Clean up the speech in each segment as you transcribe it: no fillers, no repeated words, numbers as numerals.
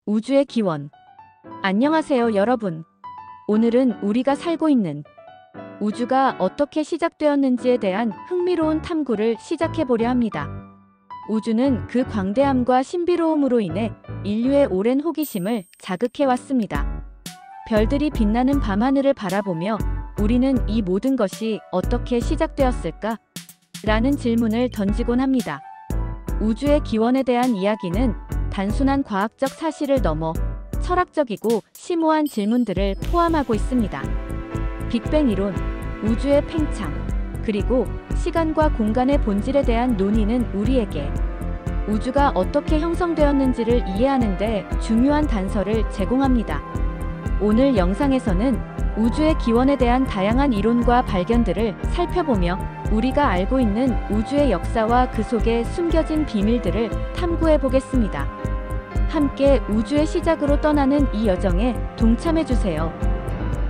우주의 기원. 안녕하세요, 여러분. 오늘은 우리가 살고 있는 우주가 어떻게 시작되었는지에 대한 흥미로운 탐구를 시작해보려 합니다. 우주는 그 광대함과 신비로움으로 인해 인류의 오랜 호기심을 자극해왔습니다. 별들이 빛나는 밤하늘을 바라보며 우리는 이 모든 것이 어떻게 시작되었을까? 라는 질문을 던지곤 합니다. 우주의 기원에 대한 이야기는 단순한 과학적 사실을 넘어 철학적이고 심오한 질문들을 포함하고 있습니다. 빅뱅 이론, 우주의 팽창, 그리고 시간과 공간의 본질에 대한 논의는 우리에게 우주가 어떻게 형성되었는지를 이해하는 데 중요한 단서를 제공합니다. 오늘 영상에서는 우주의 기원에 대한 다양한 이론과 발견들을 살펴보며 우리가 알고 있는 우주의 역사와 그 속에 숨겨진 비밀들을 탐구해 보겠습니다. 함께 우주의 시작으로 떠나는 이 여정에 동참해주세요.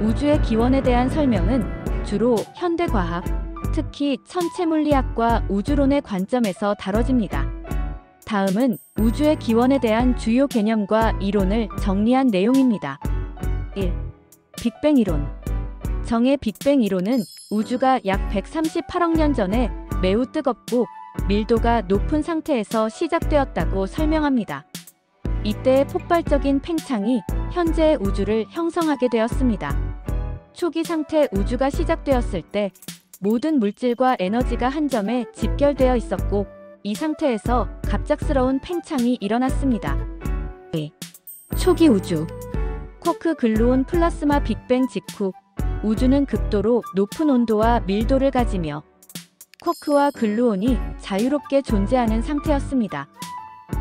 우주의 기원에 대한 설명은 주로 현대과학, 특히 천체물리학과 우주론의 관점에서 다뤄집니다. 다음은 우주의 기원에 대한 주요 개념과 이론을 정리한 내용입니다. 1. 빅뱅 이론. 정의 빅뱅 이론은 우주가 약 138억 년 전에 매우 뜨겁고 밀도가 높은 상태에서 시작되었다고 설명합니다. 이때의 폭발적인 팽창이 현재의 우주를 형성하게 되었습니다. 초기 상태 우주가 시작되었을 때 모든 물질과 에너지가 한 점에 집결되어 있었고 이 상태에서 갑작스러운 팽창이 일어났습니다. 2. 초기 우주. 쿼크 글루온 플라스마 빅뱅 직후 우주는 극도로 높은 온도와 밀도를 가지며 쿼크와 글루온이 자유롭게 존재하는 상태였습니다.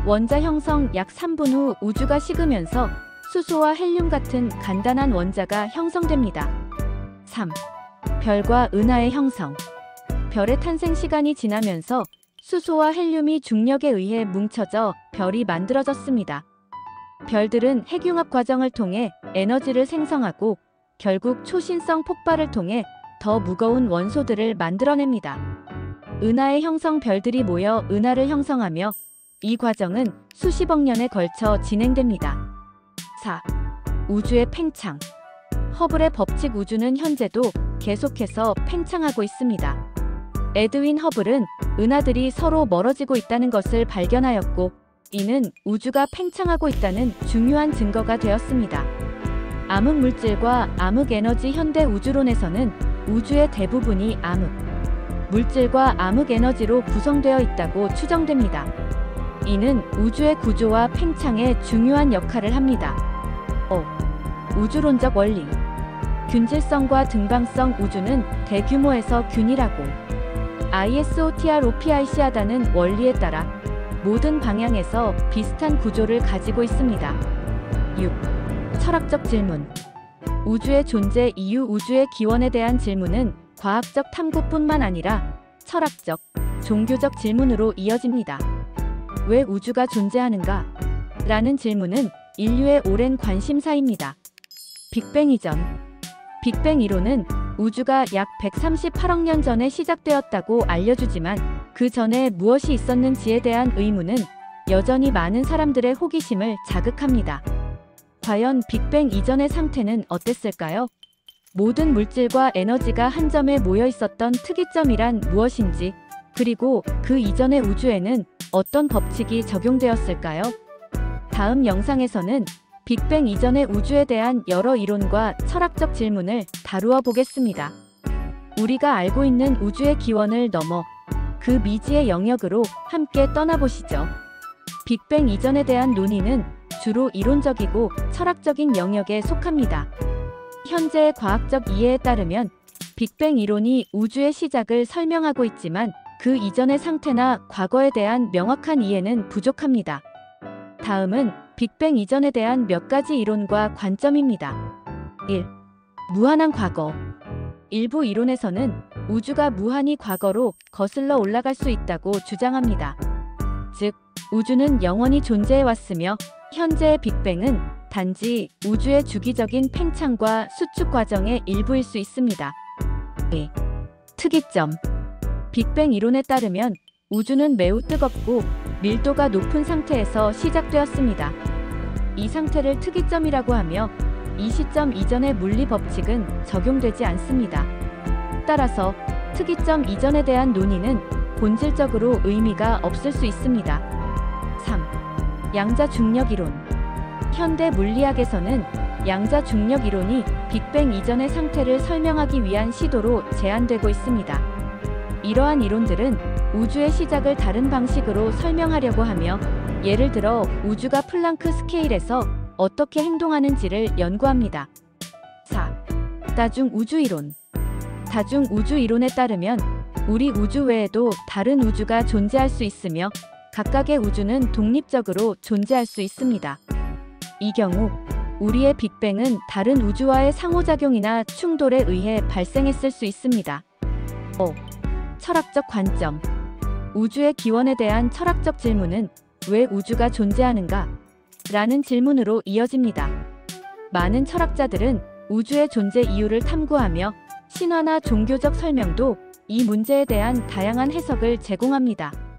원자 형성 약 3분 후 우주가 식으면서 수소와 헬륨 같은 간단한 원자가 형성됩니다. 3. 별과 은하의 형성. 별의 탄생 시간이 지나면서 수소와 헬륨이 중력에 의해 뭉쳐져 별이 만들어졌습니다. 별들은 핵융합 과정을 통해 에너지를 생성하고 결국 초신성 폭발을 통해 더 무거운 원소들을 만들어냅니다. 은하의 형성. 별들이 모여 은하를 형성하며 이 과정은 수십억 년에 걸쳐 진행됩니다. 4. 우주의 팽창. 허블의 법칙. 우주는 현재도 계속해서 팽창하고 있습니다. 에드윈 허블은 은하들이 서로 멀어지고 있다는 것을 발견하였고 이는 우주가 팽창하고 있다는 중요한 증거가 되었습니다. 암흑 물질과 암흑 에너지. 현대 우주론에서는 우주의 대부분이 암흑 물질과 암흑 에너지로 구성되어 있다고 추정됩니다. 이는 우주의 구조와 팽창에 중요한 역할을 합니다. 5. 우주론적 원리. 균질성과 등방성. 우주는 대규모에서 균일하고 ISOTROPIC하다는 원리에 따라 모든 방향에서 비슷한 구조를 가지고 있습니다. 6. 철학적 질문. 우주의 존재 이유. 우주의 기원에 대한 질문은 과학적 탐구뿐만 아니라 철학적, 종교적 질문으로 이어집니다. 왜 우주가 존재하는가? 라는 질문은 인류의 오랜 관심사입니다. 빅뱅 이전. 빅뱅 이론은 우주가 약 138억 년 전에 시작되었다고 알려주지만 그 전에 무엇이 있었는지에 대한 의문은 여전히 많은 사람들의 호기심을 자극합니다. 과연 빅뱅 이전의 상태는 어땠을까요? 모든 물질과 에너지가 한 점에 모여 있었던 특이점이란 무엇인지, 그리고 그 이전의 우주에는 어떤 법칙이 적용되었을까요? 다음 영상에서는 빅뱅 이전의 우주에 대한 여러 이론과 철학적 질문을 다루어 보겠습니다. 우리가 알고 있는 우주의 기원을 넘어 그 미지의 영역으로 함께 떠나보시죠. 빅뱅 이전에 대한 논의는 주로 이론적이고 철학적인 영역에 속합니다. 현재의 과학적 이해에 따르면 빅뱅 이론이 우주의 시작을 설명하고 있지만 그 이전의 상태나 과거에 대한 명확한 이해는 부족합니다. 다음은 빅뱅 이전에 대한 몇 가지 이론과 관점입니다. 1. 무한한 과거. 일부 이론에서는 우주가 무한히 과거로 거슬러 올라갈 수 있다고 주장합니다. 즉, 우주는 영원히 존재해왔으며 현재의 빅뱅은 단지 우주의 주기적인 팽창과 수축 과정의 일부일 수 있습니다. 2. 특이점. 빅뱅 이론에 따르면 우주는 매우 뜨겁고 밀도가 높은 상태에서 시작되었습니다. 이 상태를 특이점이라고 하며 이 시점 이전의 물리 법칙은 적용되지 않습니다. 따라서 특이점 이전에 대한 논의는 본질적으로 의미가 없을 수 있습니다. 3. 양자 중력 이론. 현대 물리학에서는 양자 중력 이론이 빅뱅 이전의 상태를 설명하기 위한 시도로 제안되고 있습니다. 이러한 이론들은 우주의 시작을 다른 방식으로 설명하려고 하며, 예를 들어 우주가 플랑크 스케일에서 어떻게 행동하는지를 연구합니다. 4. 다중 우주 이론. 다중 우주 이론에 따르면 우리 우주 외에도 다른 우주가 존재할 수 있으며 각각의 우주는 독립적으로 존재할 수 있습니다. 이 경우 우리의 빅뱅은 다른 우주와의 상호작용이나 충돌에 의해 발생했을 수 있습니다. 5. 철학적 관점. 우주의 기원에 대한 철학적 질문은 왜 우주가 존재하는가? 라는 질문으로 이어집니다. 많은 철학자들은 우주의 존재 이유를 탐구하며 신화나 종교적 설명도 이 문제에 대한 다양한 해석을 제공합니다.